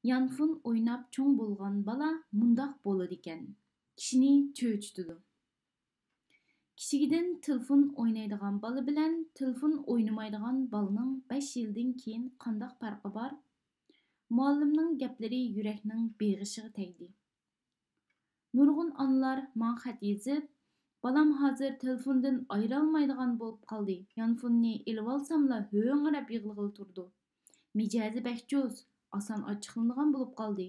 Yanfun o'ynab cho'ng bo'lgan bola mundoq bo'ladi ekan. Kishini cho'chitadi. Kichigidan telefon o'ynaydigan bola bilan telefon o'ynamaydigan bolaning 5 yildan keyin qanday farqi bor? Muallimning gaplari yurakning beg'ishiga tegdi. Nurg'un onalar men xat yozib, balam hozir telefondan ayrilmaydigan bo'lib qoldi. Yanfunni ilib olsamla ho'ngrab yig'lig'il turdi. Mijazi behcho'z, oson ochiqlanadigan bo'lib qoldi.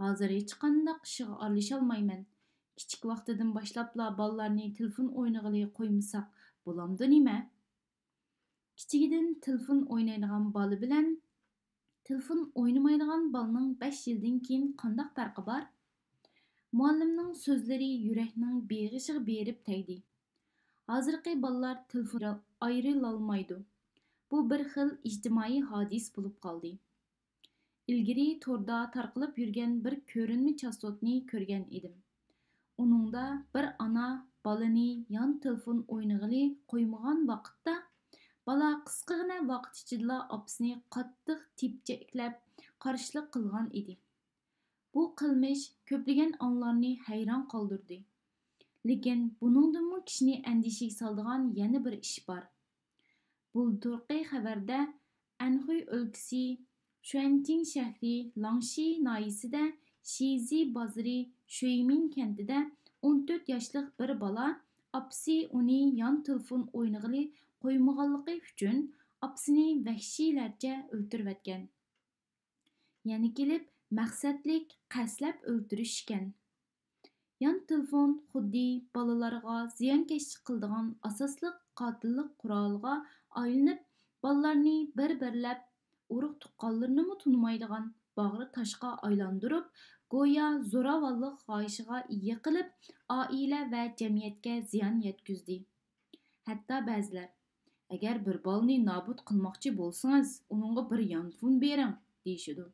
Hozir hech qanday ishga aralasha olmayman. Kichik vaqtidan boshlabla bolalarni telefon o'ynag'ili qo'ymasak bo'lamdi nima? Kichigidan telefon o'ynaydigan bola bilan telefon o'ynamaydigan bolaning 5 yildan keyin qanday farqi bor? Muallimning so'zlari yurakning beg'ishiga berib tegdi. Hozirgi bolalar telefondan ayrilolmaydi. Bu bir xil ijtimoiy hodis bo'lib qoldi. İlgiri torda tarqalib yurgan bir ko'rinma chastotni ko'rgan edim. Uningda bir ana balani yon telefon o'ynag'ili qo'ymagan vaqtda bala qisqagina vaqt ichida opasini qattiq tepchaklab qarshilik qilgan edi. Bu qilmish ko'plagan onlarni hayron qoldirdi. Lekin buningdimi kishini andishiga soladigan yana bir ish bor. Bulturqi xabarda Anxuy o'lkasi Şuanjing shahri Langshi noyisida Shizi bozori Şuymin kentida 14 yoshlik bir bola opasi uni yon telefon o'ynag'ili qo'ymaganligi uchun opasini vahshiylarcha o'ltirib yana kelib maqsadlik qaslab o'ltirish ekan. Yon telefon xuddi bolalarga ziyonkashlik qiladigan asosli qotillik quroliga aylanib, bolalarni bir-birlab urug' tuqqanlarni tunmaydigan bag'ri toshqa aylantirib, go'yo zo'ravonlik xohishiga ega qilib, oila va jamiyatga ziyon yetkazdi. Hatto ba'zilar, agar bir bolani nobud qilmoqchi bo'lsangiz, uningga bir yanfun bering, deyishidi.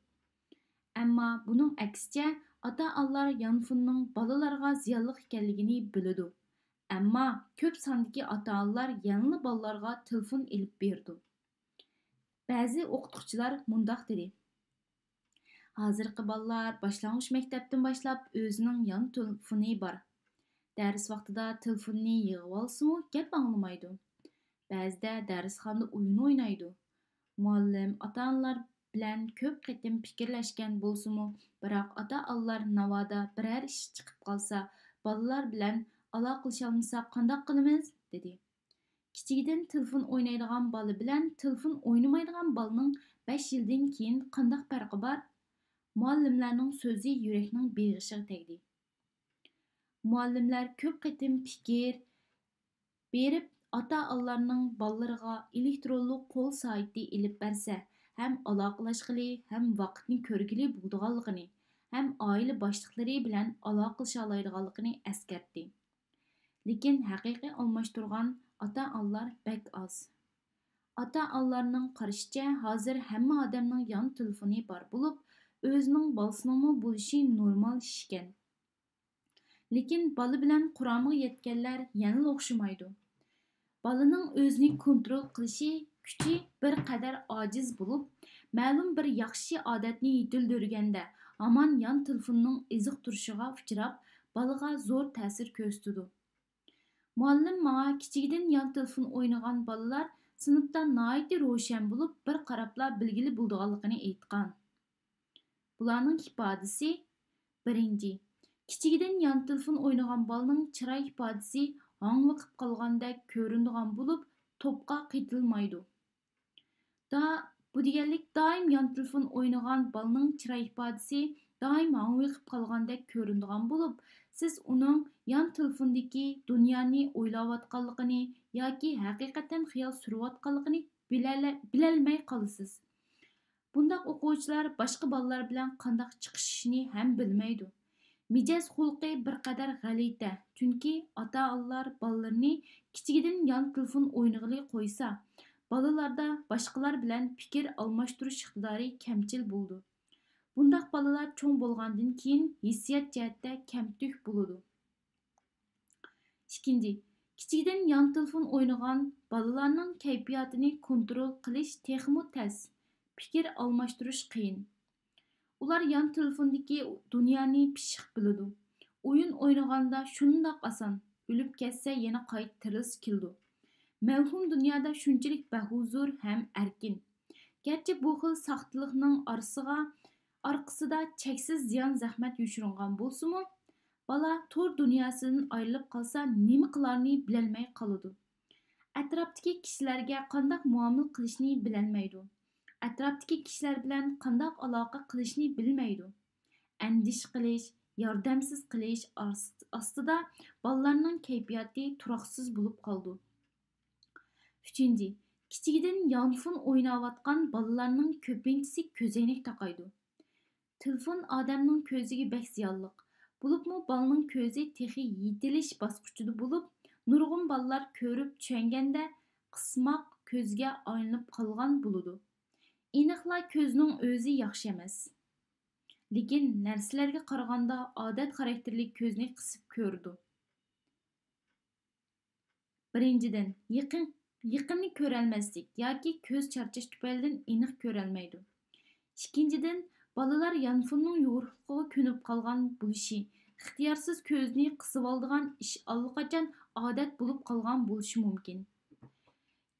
Ammo buning aksicha ota-onalar yanfunning bolalarga ziyonli ekanligini biladi. Ammo ko'p sondagi ota-onalar yangi bolalarga telefon elib berdi. Ba'zi o'qituvchilar mundoq dedi. Hozirgi bolalar boshlang'ich maktabdan boshlab o'zining yon telefoni bor. Dars vaqtida telefonni yig'ib olsa-mu gap anglamaydi. Ba'zida darsxonada o'yin o'ynaydi. Muallim ota-onalar bilan ko'p qatim fikrlashgan bo'lsa-mu, biroq ota-onalar navoda biror ish chiqib qolsa, bolalar bilan aloqalasha olmasak qanday qilamiz, dedi. Kichigidan telefon o'ynaydigan bola bilan telefon o'ynamaydigan bolaning 5 yildan keyin qanday farqi bor? Muallimlarning so'zi yurakning beg'ishiga tegdi. Muallimlar ko'p qatim fikr berib, ota-onalarning bolalariga elektronlik qo'l soati ilib bersa, ham aloqalashg'ili, ham vaqtni ko'rgili bo'lganligini, ham oila boshliqlari bilan aloqalasha oladiganligini eskartdi. Lekin haqiqiy almashtirgan ota-onalar bek oz. Ota-onalarning qarashicha hozir hamma odamning yon telefoni bor bo'lib, o'zining bolasining bo'lishi normal ish ekan. Lekin bola bilan quramiga yetganlar yana o'xshamaydi. Bolaning o'zini kontrol qilishi kuchi bir qadar ojiz bo'lib, ma'lum bir yaxshi odatni yetildirganda hamon yon telefonning eziq turishiga uchrab, bolaga zo'r ta'sir ko'rsatadi. Muallim menga kichigidan yon telefon o'ynagan bolalar sinfda nihoyat ro'shan bo'lib, bir qarabla bilgili bo'lganligini aytgan. Bularning ifodasi: birinchi, kichigidan yon telefon o'ynagan bolaning chiroy ifodasi hangliqib qolgandek ko'rinadigan bo'lib, to'pqa qitilmaydi. Bu deganlik doim yon telefon o'ynagan bolaning chiroy ifodasi doim hangliqib qolgandek ko'rinadigan bo'lib, siz uning yon telefondagi dunyoni o'ylayotganligini yoki haqiqatan xiyol surayotganligini bilolmay qolasiz. Bundaq o'quvchilar boshqa bolalar bilan qanday chiqishni ham bilmaydi. Mijoz xulqi bir qadar g'alita, chunki ota-onalar bolalarni kichigidan yon telefon o'ynag'ili qo'ysa, bolalarda boshqalar bilan fikr almashtirish iqtidori kamchil bo'ldi. Bundaq bolalar cho'ng bo'lgandan keyin hissiyot jihatda kamtuk bo'ladi. Ikkinchi, kichigidan yon telefon o'ynagan bolalarning kayfiyatini kontrol qilish texmi tez, fikr almashtirish qiyin. Ular yan telefondagi dunyoni pishiq biladi. O'yin o'ynaganda shundoq oson, o'lib ketsa yana qayta tirilsa keldi. Mavhum dunyoda shunchalik bahuzur ham erkin. Gerçi bu xil saxtalıqның arkasida cheksiz ziyon zahmat yoshiringan bo'lsa-mu, bala tor dunyosidan ayrilib qolsa nima qilarini bilolmay qoladi. Atrofdagi kishilarga qanday muomala qilishni bilolmaydi. Atrofdagi kishilar bilan qanday aloqa qilishni bilmaydi. Andish qilish, yordamsiz qilish ostida balalarning kayfiyati turoqsiz bo'lib qoldi. 3. Kichigidan yanfon o'ynayotgan balalarning ko'pinchisi ko'zoynak taqaydi. Telefon odamning ko'ziga bek ziyonliq. Bo'libmi balaning ko'zi texi yetilish bosqichida bo'lib, nurg'un balalar ko'rib tushanganda qismoq ko'zga aylanib qolgan bo'ladi. Aniqla ko'zning o'zi yaxshi emas. Lekin narsalarga qaraganda odat xarakterli ko'zni qisib ko'rdi. Birinchidan, yaqinni ko'rolmaslik yoki ko'z charchash tufaylidan aniq ko'rolmaydi. Ikkinchidan, balalar yanfonning yo'riqligiga ko'nib qolgan bo'lishi, ixtiyorsiz ko'zni qisib oladigan ish allaqachon odat bo'lib qolgan bo'lishi mumkin.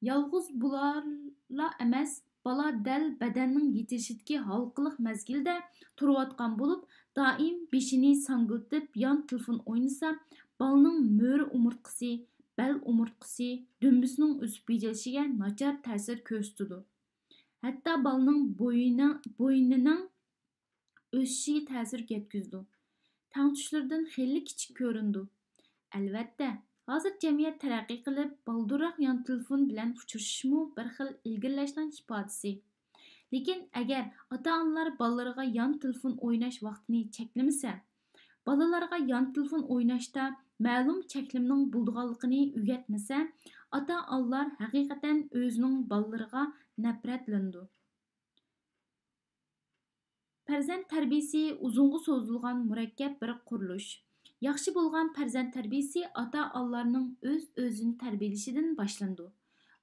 Yolg'iz bularla emas, bala dal badanning yetilishidagi halqiliq mezgilda turayotgan bo'lib, doim beshini sangiltib yon telefon o'ynasa, balaning mo'ri umurtqisi, bel umurtqisi, dumbisining o'sib yejilishiga nachar ta'sir ko'rsatadi. Hatto balaning bo'ynining o'sishiga ta'sir yetkazdi. Tangtushlardan xeyli kichik ko'rindi. Albatta, hozir jamiyat taraqqiy qilib, balduroq yon telefon bilan uchrashishmi bir xil ilgirlashning ifodasi. Lekin agar ota-onalar balalarga yon telefon o'ynash vaqtini cheklamasa, balalarga yon telefon o'ynashda ma'lum cheklimning bo'lganligini o'rgatmasa, ota-onalar haqiqatan o'zining balalariga nafratlandi. Farzand tarbiyasi uzunga so'zilgan murakkab bir qurilish. Yaxshi bo'lgan farzand tarbiyasi ota-onalarning o'z-o'zini tarbiyalashidan boshlandi.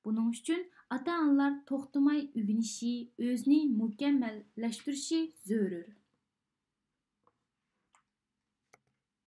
Buning uchun ota-onalar to'xtamay o'rganishi, o'zini mukammallashtirishi zarur.